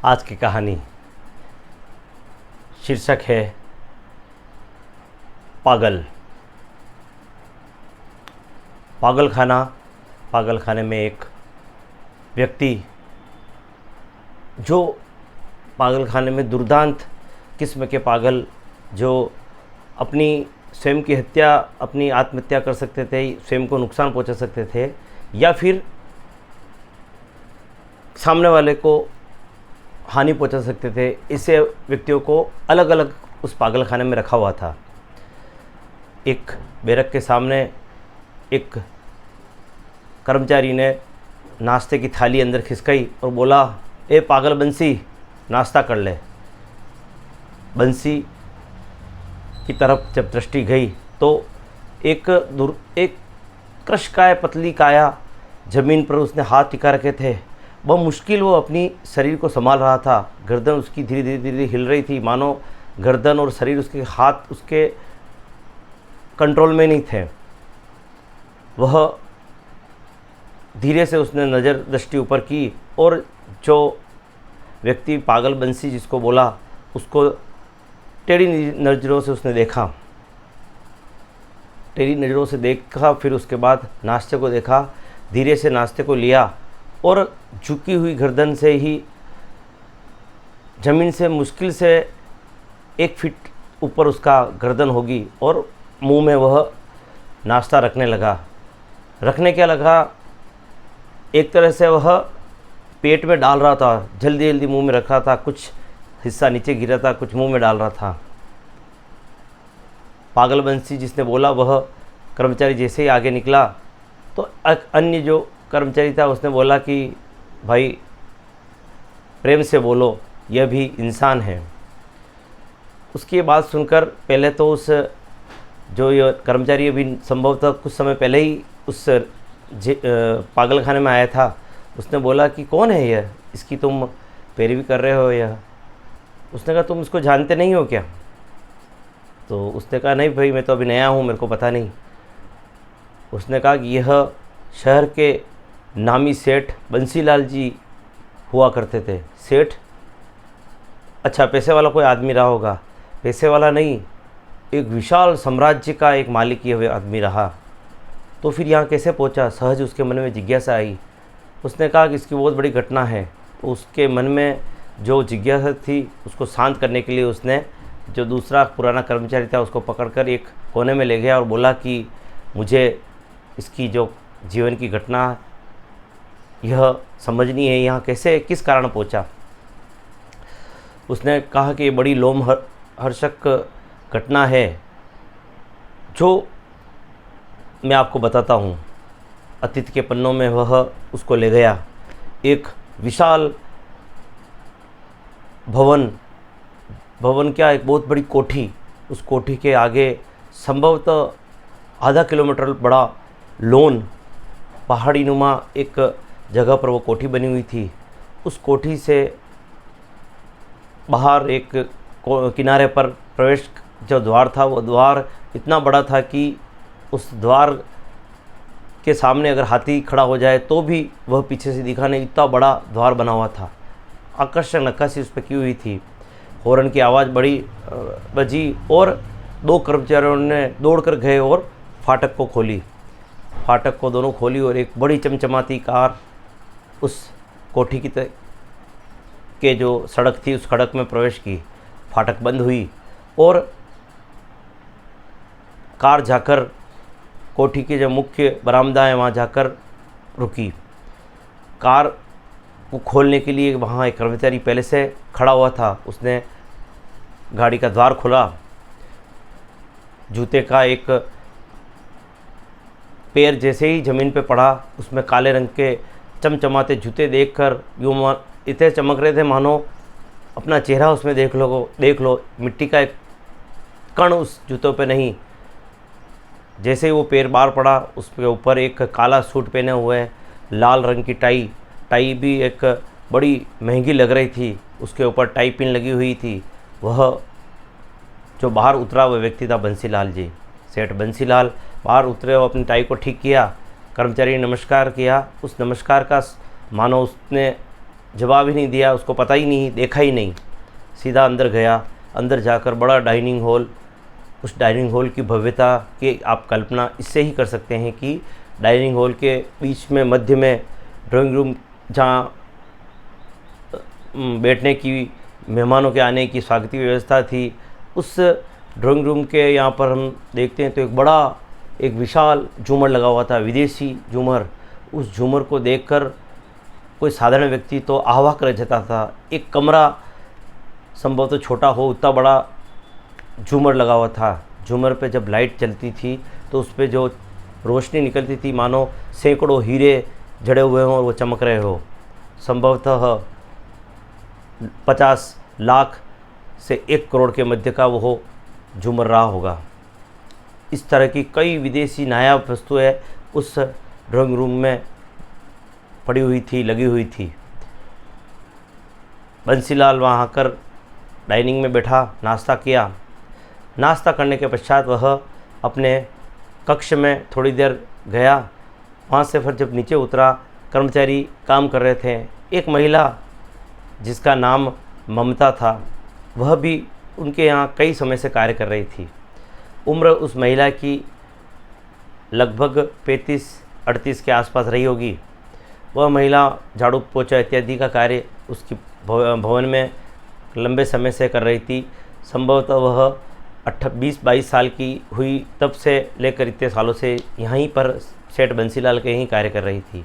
आज की कहानी शीर्षक है पागल। पागल खाने में एक व्यक्ति जो पागल खाने में दुर्दांत किस्म के पागल जो अपनी स्वयं की हत्या, अपनी आत्महत्या कर सकते थे, स्वयं को नुकसान पहुंचा सकते थे, या फिर सामने वाले को हानि पहुंचा सकते थे, ऐसे व्यक्तियों को अलग अलग उस पागल खाने में रखा हुआ था। एक बैरक के सामने एक कर्मचारी ने नाश्ते की थाली अंदर खिसकाई और बोला, ए पागल बंसी, नाश्ता कर ले। बंसी की तरफ जब दृष्टि गई तो एक कृशकाय पतली काया जमीन पर उसने हाथ टिका रखे थे। बहुत मुश्किल वो अपनी शरीर को संभाल रहा था। गर्दन उसकी धीरे धीरे हिल रही थी, मानो गर्दन और शरीर, उसके हाथ उसके कंट्रोल में नहीं थे। वह धीरे से उसने नज़र दृष्टि ऊपर की और जो व्यक्ति पागल बंसी जिसको बोला, उसको टेढ़ी नज़रों से उसने देखा। टेढ़ी नज़रों से देखा, फिर उसके बाद नाश्ते को देखा, धीरे से नाश्ते को लिया और झुकी हुई गर्दन से ही ज़मीन से मुश्किल से 1 फीट ऊपर उसका गर्दन होगी और मुंह में वह नाश्ता रखने लगा। रखने क्या लगा, एक तरह से वह पेट में डाल रहा था, जल्दी जल्दी मुंह में रख रहा था, कुछ हिस्सा नीचे गिरा था, कुछ मुंह में डाल रहा था। पागल बंसी जिसने बोला, वह कर्मचारी जैसे ही आगे निकला तो अन्य जो कर्मचारी था उसने बोला कि भाई प्रेम से बोलो, यह भी इंसान है। उसकी बात सुनकर पहले तो उस जो ये कर्मचारी अभी संभवतः कुछ समय पहले ही उस पागल खाने में आया था, उसने बोला कि कौन है यह, इसकी तुम पैरवी कर रहे हो यह। उसने कहा तुम इसको जानते नहीं हो क्या? तो उसने कहा नहीं भाई, मैं तो अभी नया हूँ, मेरे को पता नहीं। उसने कहा कि यह शहर के नामी सेठ बंसीलाल जी हुआ करते थे। सेठ? अच्छा, पैसे वाला कोई आदमी रहा होगा। पैसे वाला नहीं, एक विशाल साम्राज्य का एक मालिक यह आदमी रहा। तो फिर यहाँ कैसे पहुँचा? सहज उसके मन में जिज्ञासा आई। उसने कहा कि इसकी बहुत बड़ी घटना है। तो उसके मन में जो जिज्ञासा थी उसको शांत करने के लिए उसने जो दूसरा पुराना कर्मचारी था उसको पकड़कर एक कोने में ले गया और बोला कि मुझे इसकी जो जीवन की घटना यह समझनी है, यहाँ कैसे किस कारण पहुँचा। उसने कहा कि ये बड़ी लोमहर्षक घटना है जो मैं आपको बताता हूँ। अतीत के पन्नों में वह उसको ले गया। एक विशाल भवन क्या, एक बहुत बड़ी कोठी। उस कोठी के आगे संभवतः आधा किलोमीटर बड़ा लॉन, पहाड़ी नुमा एक जगह पर वो कोठी बनी हुई थी। उस कोठी से बाहर एक किनारे पर प्रवेश जो द्वार था, वो द्वार इतना बड़ा था कि उस द्वार के सामने अगर हाथी खड़ा हो जाए तो भी वह पीछे से दिखा नहीं, इतना बड़ा द्वार बना हुआ था। आकर्षक नक्काशी उस पर की हुई थी। हॉर्न की आवाज़ बड़ी बजी और 2 कर्मचारियों ने दौड़कर गए और फाटक को खोली। फाटक को दोनों खोली और एक बड़ी चमचमाती कार उस कोठी के जो सड़क थी उस सड़क में प्रवेश की। फाटक बंद हुई और कार जाकर कोठी के जो मुख्य बरामदा है वहाँ जाकर रुकी। कार को खोलने के लिए वहाँ एक कर्मचारी पहले से खड़ा हुआ था। उसने गाड़ी का द्वार खोला। जूते का एक पैर जैसे ही ज़मीन पे पड़ा, उसमें काले रंग के चमचमाते जूते देखकर यूँ इतने चमक रहे थे मानो अपना चेहरा उसमें देख लो, मिट्टी का एक कण उस जूतों पे नहीं। जैसे ही वो पैर बाहर पड़ा, उसके ऊपर एक काला सूट पहने हुए, लाल रंग की टाई भी एक बड़ी महंगी लग रही थी, उसके ऊपर टाई पिन लगी हुई थी। वह जो बाहर उतरा वह व्यक्ति था बंसीलाल जी। सेठ बंसीलाल बाहर उतरे और अपनी टाई को ठीक किया। कर्मचारी ने नमस्कार किया। उस नमस्कार का मानो उसने जवाब ही नहीं दिया, उसको पता ही नहीं, देखा ही नहीं। सीधा अंदर गया। अंदर जाकर बड़ा डाइनिंग हॉल, उस डाइनिंग हॉल की भव्यता की आप कल्पना इससे ही कर सकते हैं कि डाइनिंग हॉल के बीच में मध्य में ड्राइंग रूम, जहाँ बैठने की, मेहमानों के आने की स्वागत की व्यवस्था थी। उस ड्राइंग रूम के यहाँ पर हम देखते हैं तो एक विशाल झूमर लगा हुआ था, विदेशी झूमर। उस झूमर को देखकर कोई साधारण व्यक्ति तो अवाक रह जाता था। एक कमरा संभवतः छोटा हो, उतना बड़ा झूमर लगा हुआ था। झूमर पे जब लाइट चलती थी तो उस पे जो रोशनी निकलती थी मानो सैकड़ों हीरे जड़े हुए हों और वो चमक रहे हो। संभवतः 50 लाख से 1 करोड़ के मध्य का वो झूमर रहा होगा। इस तरह की कई विदेशी नायाब वस्तुएं उस ड्राइंग रूम में पड़ी हुई थी, लगी हुई थी। बंसीलाल वहाँ आकर डाइनिंग में बैठा, नाश्ता किया। नाश्ता करने के पश्चात वह अपने कक्ष में थोड़ी देर गया। वहाँ से फिर जब नीचे उतरा, कर्मचारी काम कर रहे थे। एक महिला जिसका नाम ममता था, वह भी उनके यहाँ कई समय से कार्य कर रही थी। उम्र उस महिला की लगभग 35-38 के आसपास रही होगी। वह महिला झाड़ू पोछा इत्यादि का कार्य उसकी भवन में लंबे समय से कर रही थी। संभवतः वह 20-22 साल की हुई तब से लेकर इतने सालों से यहीं पर सेठ बंसीलाल के यहीं कार्य कर रही थी।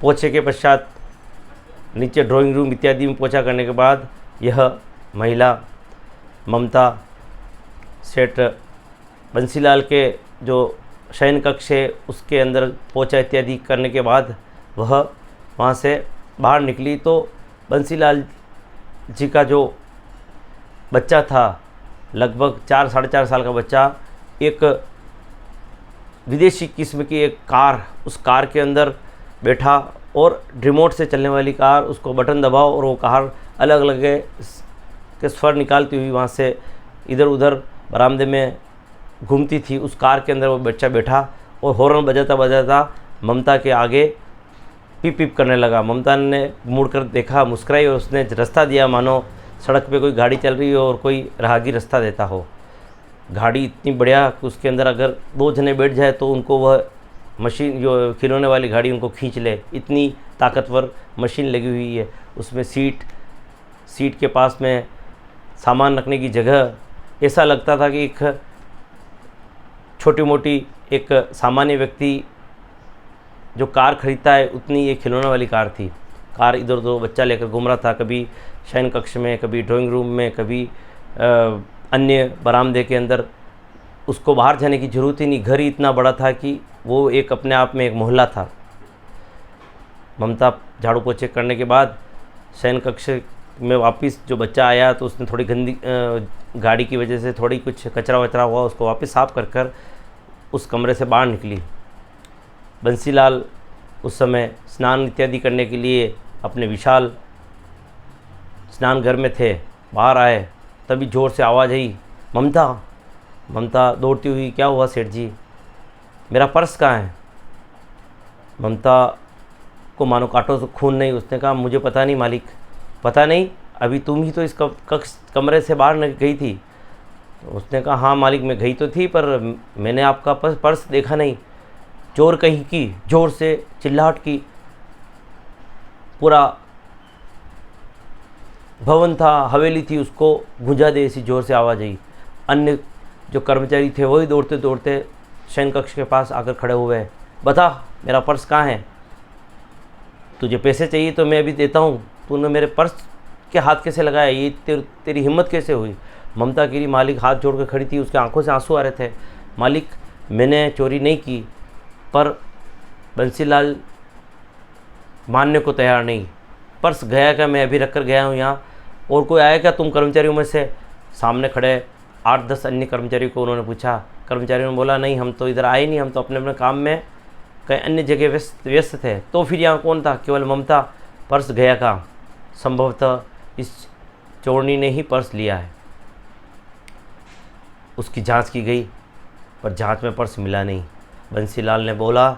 पोछे के पश्चात नीचे ड्राइंग रूम इत्यादि में पोछा करने के बाद यह महिला ममता सेठ बंसीलाल के जो शयन कक्ष है उसके अंदर पोछा इत्यादि करने के बाद वह वहाँ से बाहर निकली तो बंसीलाल जी का जो बच्चा था, लगभग 4-4.5 साल का बच्चा, एक विदेशी किस्म की एक कार, उस कार के अंदर बैठा और रिमोट से चलने वाली कार, उसको बटन दबाओ और वो कार अलग अलग के स्वर निकालती हुई वहाँ से इधर उधर बरामदे में घूमती थी। उस कार के अंदर वो बच्चा बैठा और हॉर्न बजाता बजाता ममता के आगे पिप पिप करने लगा। ममता ने मुड़कर देखा, मुस्कुराई और उसने रास्ता दिया मानो सड़क पे कोई गाड़ी चल रही हो और कोई राहगीर रास्ता देता हो। गाड़ी इतनी बढ़िया कि उसके अंदर अगर 2 जने बैठ जाए तो उनको वह मशीन, जो खिलौने वाली गाड़ी, उनको खींच ले, इतनी ताकतवर मशीन लगी हुई है। उसमें सीट के पास में सामान रखने की जगह, ऐसा लगता था कि एक छोटी मोटी एक सामान्य व्यक्ति जो कार खरीदता है उतनी ये खिलौने वाली कार थी। कार इधर उधर बच्चा लेकर घूम रहा था, कभी शयन कक्ष में, कभी ड्राइंग रूम में, कभी अन्य बरामदे के अंदर। उसको बाहर जाने की ज़रूरत ही नहीं, घर ही इतना बड़ा था कि वो एक अपने आप में एक मोहल्ला था। ममता झाड़ू पोछे करने के बाद शयन कक्ष में वापस जो बच्चा आया तो उसने थोड़ी गंदी गाड़ी की वजह से थोड़ी कुछ कचरा वचरा हुआ, उसको वापस साफ कर उस कमरे से बाहर निकली। बंसीलाल उस समय स्नान इत्यादि करने के लिए अपने विशाल स्नान घर में थे। बाहर आए तभी ज़ोर से आवाज़ आई, ममता। ममता दौड़ती हुई, क्या हुआ सेठ जी, मेरा पर्स कहाँ है? ममता को मानो काटो तो खून नहीं। उसने कहा, मुझे पता नहीं मालिक। पता नहीं? अभी तुम ही तो इस कमरे से बाहर गई थी। तो उसने कहा, हाँ मालिक, मैं गई तो थी पर मैंने आपका पर्स देखा नहीं। चोर कहीं की, ज़ोर से चिल्लाहट की। पूरा भवन था, हवेली थी, उसको गूंजा दे ऐसी ज़ोर से आवाज़ आई। अन्य जो कर्मचारी थे वही दौड़ते दौड़ते शयन कक्ष के पास आकर खड़े हुए। बता, मेरा पर्स कहाँ है? तुझे पैसे चाहिए तो मैं अभी देता हूँ, तूने मेरे पर्स के हाथ कैसे लगाया? ये तेरी हिम्मत कैसे हुई? ममता गिरी मालिक हाथ जोड़ कर खड़ी थी, उसके आंखों से आंसू आ रहे थे। मालिक, मैंने चोरी नहीं की, पर बंसीलाल मानने को तैयार नहीं। पर्स गया क्या? मैं अभी रख कर गया हूँ यहाँ। और कोई आया क्या तुम कर्मचारियों में से? सामने खड़े 8-10 अन्य कर्मचारियों को उन्होंने पूछा। कर्मचारियों ने बोला, नहीं, हम तो इधर आए नहीं, हम तो अपने अपने काम में कहीं अन्य जगह व्यस्त थे। तो फिर यहाँ कौन था? केवल ममता। पर्स गया कहाँ? संभवतः इस चोरनी ने ही पर्स लिया है। उसकी जांच की गई पर जांच में पर्स मिला नहीं। बंसीलाल ने बोला,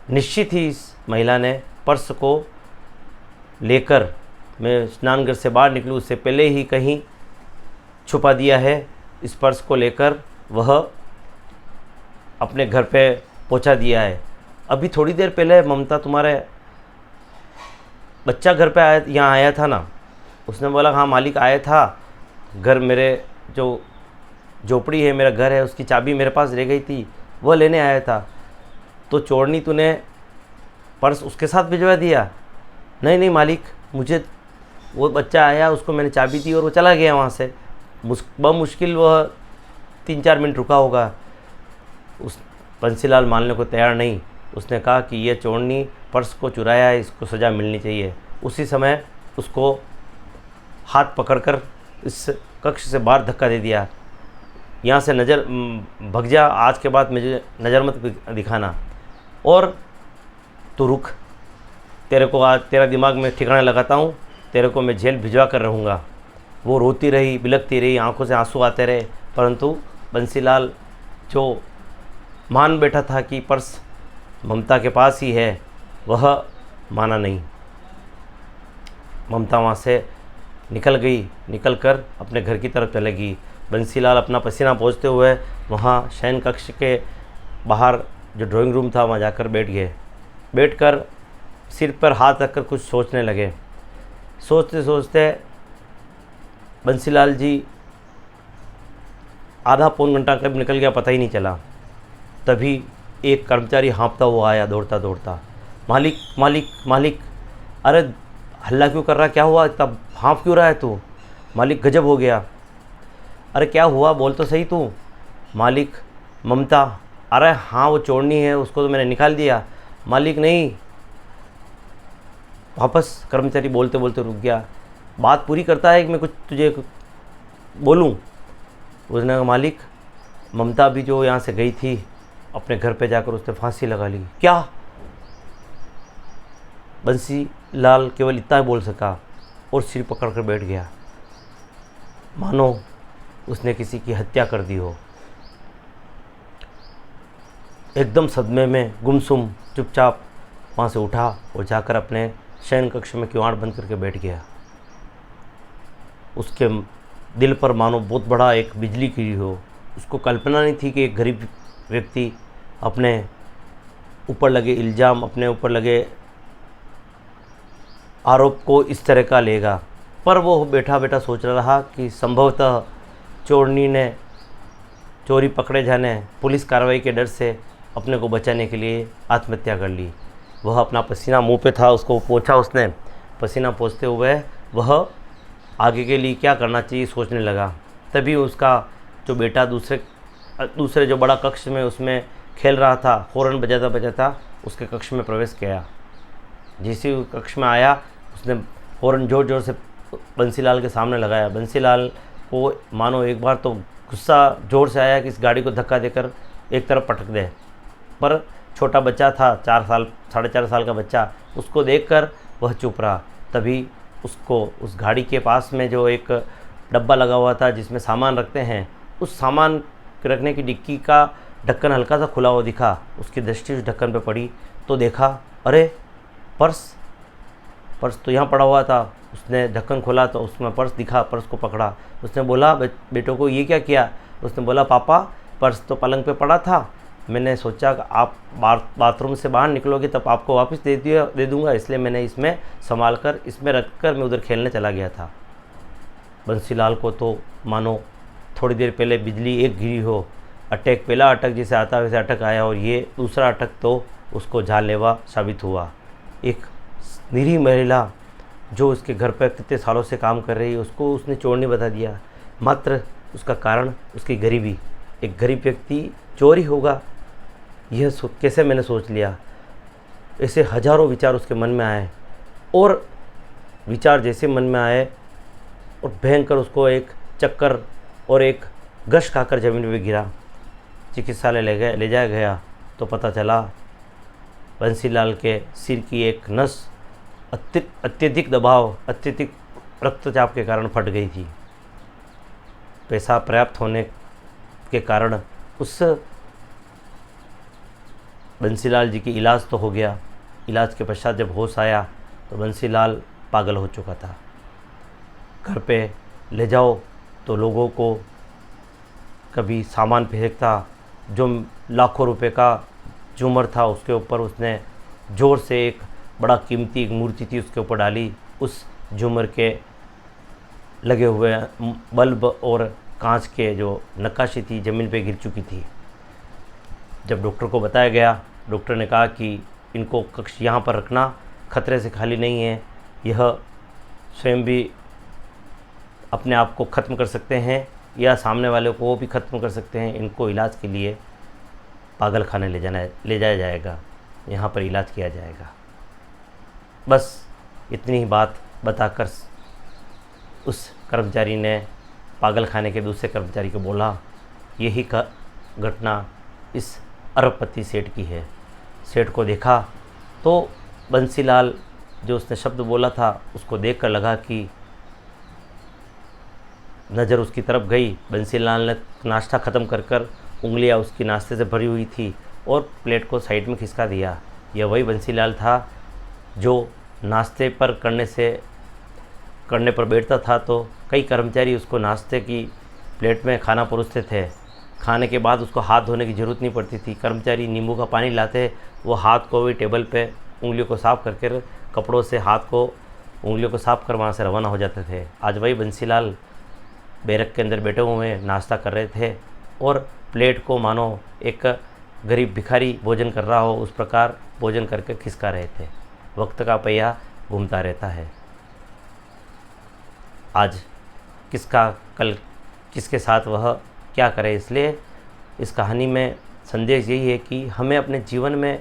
निश्चित ही इस महिला ने पर्स को लेकर मैं स्नानघर से बाहर निकलूँ उससे पहले ही कहीं छुपा दिया है। इस पर्स को लेकर वह अपने घर पे पहुंचा दिया है। अभी थोड़ी देर पहले ममता तुम्हारे बच्चा घर पे आया, यहाँ आया था ना, उसने बोला हाँ मालिक आया था, घर मेरे जो झोपड़ी है, मेरा घर है, उसकी चाबी मेरे पास रह गई थी, वह लेने आया था। तो चोरनी तूने पर्स उसके साथ भिजवा दिया? नहीं नहीं मालिक, मुझे वो बच्चा आया, उसको मैंने चाबी दी और वो चला गया वहाँ से। बमुश्किल वह 3-4 मिनट रुका होगा। उस बंसीलाल मानने को तैयार नहीं। उसने कहा कि यह चोरनी पर्स को चुराया है, इसको सज़ा मिलनी चाहिए। उसी समय उसको हाथ पकड़कर इस कक्ष से बाहर धक्का दे दिया। यहाँ से नज़र भग जा, आज के बाद मुझे नज़र मत दिखाना, और तू रुक, तेरे को आज तेरा दिमाग में ठिकाने लगाता हूँ, तेरे को मैं जेल भिजवा कर रहूँगा। वो रोती रही, बिलखती रही, आंखों से आंसू आते रहे, परंतु बंसीलाल जो मान बैठा था कि पर्स ममता के पास ही है, वह माना नहीं। ममता वहाँ से निकल गई, निकल कर अपने घर की तरफ चले गई। बंसीलाल अपना पसीना पोंछते हुए वहाँ शयन कक्ष के बाहर जो ड्राइंग रूम था वहाँ जाकर बैठ गए। बैठकर सिर पर हाथ रखकर कुछ सोचने लगे। सोचते सोचते बंसीलाल जी आधा पौन घंटा कब निकल गया पता ही नहीं चला। तभी एक कर्मचारी हाँफता हुआ आया दौड़ता दौड़ता। मालिक मालिक मालिक, अरे हल्ला क्यों कर रहा, क्या हुआ, तब हाँफ क्यों रहा है तू? मालिक गजब हो गया। अरे क्या हुआ, बोल तो सही तू। मालिक ममता, अरे हाँ वो चोरनी है, उसको तो मैंने निकाल दिया। मालिक नहीं, वापस कर्मचारी बोलते बोलते रुक गया। बात पूरी करता है कि मैं कुछ तुझे बोलूँ। उसने कहा मालिक ममता भी जो यहाँ से गई थी, अपने घर पे जाकर उसने फांसी लगा ली। क्या? बंसीलाल केवल इतना ही बोल सका और सिर पकड़ कर बैठ गया, मानो उसने किसी की हत्या कर दी हो। एकदम सदमे में गुमसुम चुपचाप वहाँ से उठा और जाकर अपने शयन कक्ष में किवाड़ बंद करके बैठ गया। उसके दिल पर मानो बहुत बड़ा एक बिजली गिरी हो। उसको कल्पना नहीं थी कि एक गरीब व्यक्ति अपने ऊपर लगे इल्ज़ाम, अपने ऊपर लगे आरोप को इस तरह का लेगा। पर वो बैठा बैठा सोच रहा कि संभवतः चोरनी ने चोरी पकड़े जाने, पुलिस कार्रवाई के डर से अपने को बचाने के लिए आत्महत्या कर ली। वह अपना पसीना मुंह पे था, उसको पोंछा उसने। पसीना पोंछते हुए वह आगे के लिए क्या करना चाहिए सोचने लगा। तभी उसका जो बेटा दूसरे जो बड़ा कक्ष में उसमें खेल रहा था, हॉर्न बजाता बजाता उसके कक्ष में प्रवेश किया। जैसे ही कक्ष में आया, उसने हॉर्न ज़ोर ज़ोर से बंसीलाल के सामने लगाया। बंसीलाल को मानो एक बार तो गुस्सा ज़ोर से आया कि इस गाड़ी को धक्का देकर एक तरफ पटक दे, पर छोटा बच्चा था, 4 साल का बच्चा, उसको देखकर वह चुप रहा। तभी उसको उस गाड़ी के पास में जो एक डब्बा लगा हुआ था जिसमें सामान रखते हैं, उस सामान रखने की डिक्की का ढक्कन हल्का सा खुला हुआ दिखा। उसकी दृष्टि उस ढक्कन पर पड़ी तो देखा, अरे पर्स तो यहाँ पड़ा हुआ था। उसने ढक्कन खोला तो उसमें पर्स दिखा, पर्स को पकड़ा। उसने बोला बेटों को ये क्या किया? उसने बोला पापा पर्स तो पलंग पे पड़ा था, मैंने सोचा कि आप बाथरूम से बाहर निकलोगे तब आपको वापस दे दूँगा, इसलिए मैंने इसमें संभाल कर इसमें रख कर मैं उधर खेलने चला गया था। बंसीलाल को तो मानो थोड़ी देर पहले बिजली एक गिरी हो। अटैक, पहला अटक जैसे आता वैसे अटक आया, और ये दूसरा अटक तो उसको जानलेवा साबित हुआ। एक निरीह महिला जो उसके घर पर कितने सालों से काम कर रही है, उसको उसने चोरनी बता दिया। मात्र उसका कारण उसकी गरीबी। एक गरीब व्यक्ति चोरी होगा, यह कैसे मैंने सोच लिया। ऐसे हजारों विचार उसके मन में आए, और विचार जैसे मन में आए और भयंकर उसको एक चक्कर और एक गश खाकर ज़मीन पे गिरा। चिकित्सालय ले जाया गया तो पता चला बंसीलाल के सिर की एक नस अत्यधिक दबाव, अत्यधिक रक्तचाप के कारण फट गई थी। पैसा पर्याप्त होने के कारण उस बंसीलाल जी की इलाज तो हो गया। इलाज के पश्चात जब होश आया तो बंसीलाल पागल हो चुका था। घर पे ले जाओ तो लोगों को कभी सामान फेंकता, जो लाखों रुपए का झूमर था उसके ऊपर उसने ज़ोर से एक बड़ा कीमती एक मूर्ति थी उसके ऊपर डाली। उस झूमर के लगे हुए बल्ब और कांच के जो नक्काशी थी ज़मीन पे गिर चुकी थी। जब डॉक्टर को बताया गया, डॉक्टर ने कहा कि इनको कक्ष यहाँ पर रखना, खतरे से खाली नहीं है, यह स्वयं भी अपने आप को ख़त्म कर सकते हैं या सामने वाले को वो भी ख़त्म कर सकते हैं। इनको इलाज के लिए पागल खाने ले जाया जाएगा, यहाँ पर इलाज किया जाएगा। बस इतनी ही बात बताकर उस कर्मचारी ने पागल खाने के दूसरे कर्मचारी को बोला, यही घटना इस अरबपति सेठ की है। सेठ को देखा तो बंसीलाल जो उसने शब्द बोला था उसको देखकर लगा कि नज़र उसकी तरफ गई। बंसीलाल ने नाश्ता ख़त्म कर उंगलियां उसकी नाश्ते से भरी हुई थी और प्लेट को साइड में खिसका दिया। यह वही बंसीलाल था जो नाश्ते पर करने पर बैठता था तो कई कर्मचारी उसको नाश्ते की प्लेट में खाना परोसते थे। खाने के बाद उसको हाथ धोने की ज़रूरत नहीं पड़ती थी। कर्मचारी नींबू का पानी लाते, वो हाथ को भी टेबल पे उंगलियों को साफ़ करके कपड़ों से उंगलियों को साफ़ कर वहाँ से रवाना हो जाते थे। आज वही बंसीलाल बैरक के अंदर बैठे हुए नाश्ता कर रहे थे और प्लेट को मानो एक गरीब भिखारी भोजन कर रहा हो उस प्रकार भोजन करके खिसका रहे थे। वक्त का पहिया घूमता रहता है। आज किसका कल किसके साथ वह क्या करे, इसलिए इस कहानी में संदेश यही है कि हमें अपने जीवन में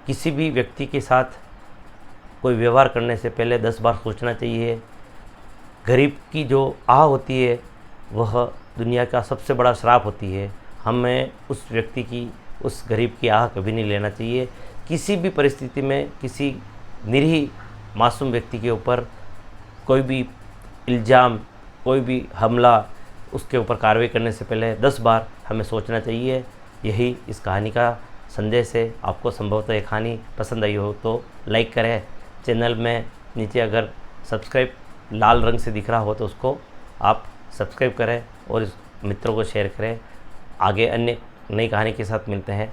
किसी भी व्यक्ति के साथ कोई व्यवहार करने से पहले 10 बार सोचना चाहिए। गरीब की जो आह होती है वह दुनिया का सबसे बड़ा श्राप होती है। हमें उस व्यक्ति की, उस गरीब की आह कभी नहीं लेना चाहिए। किसी भी परिस्थिति में किसी निरीह मासूम व्यक्ति के ऊपर कोई भी इल्ज़ाम, कोई भी हमला, उसके ऊपर कार्रवाई करने से पहले 10 बार हमें सोचना चाहिए। यही इस कहानी का संदेश है। आपको संभवतः ये कहानी पसंद आई हो तो लाइक करें। चैनल में नीचे अगर सब्सक्राइब लाल रंग से दिख रहा हो तो उसको आप सब्सक्राइब करें और मित्रों को शेयर करें। आगे अन्य नई कहानी के साथ मिलते हैं।